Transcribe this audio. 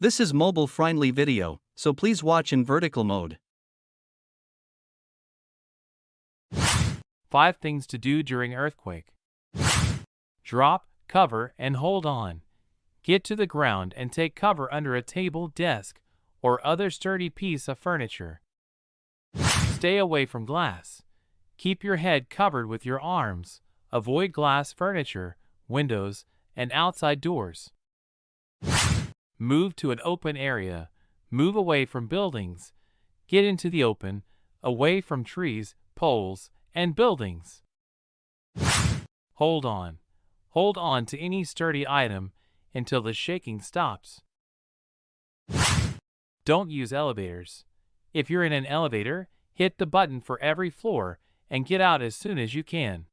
This is mobile-friendly video, so please watch in vertical mode. 5 things to do during earthquake. Drop, cover, and hold on. Get to the ground and take cover under a table, desk, or other sturdy piece of furniture. Stay away from glass. Keep your head covered with your arms. Avoid glass furniture, windows, and outside doors. Move to an open area. Move away from buildings. Get into the open, away from trees, poles, and buildings. Hold on. Hold on to any sturdy item until the shaking stops. Don't use elevators. If you're in an elevator, hit the button for every floor and get out as soon as you can.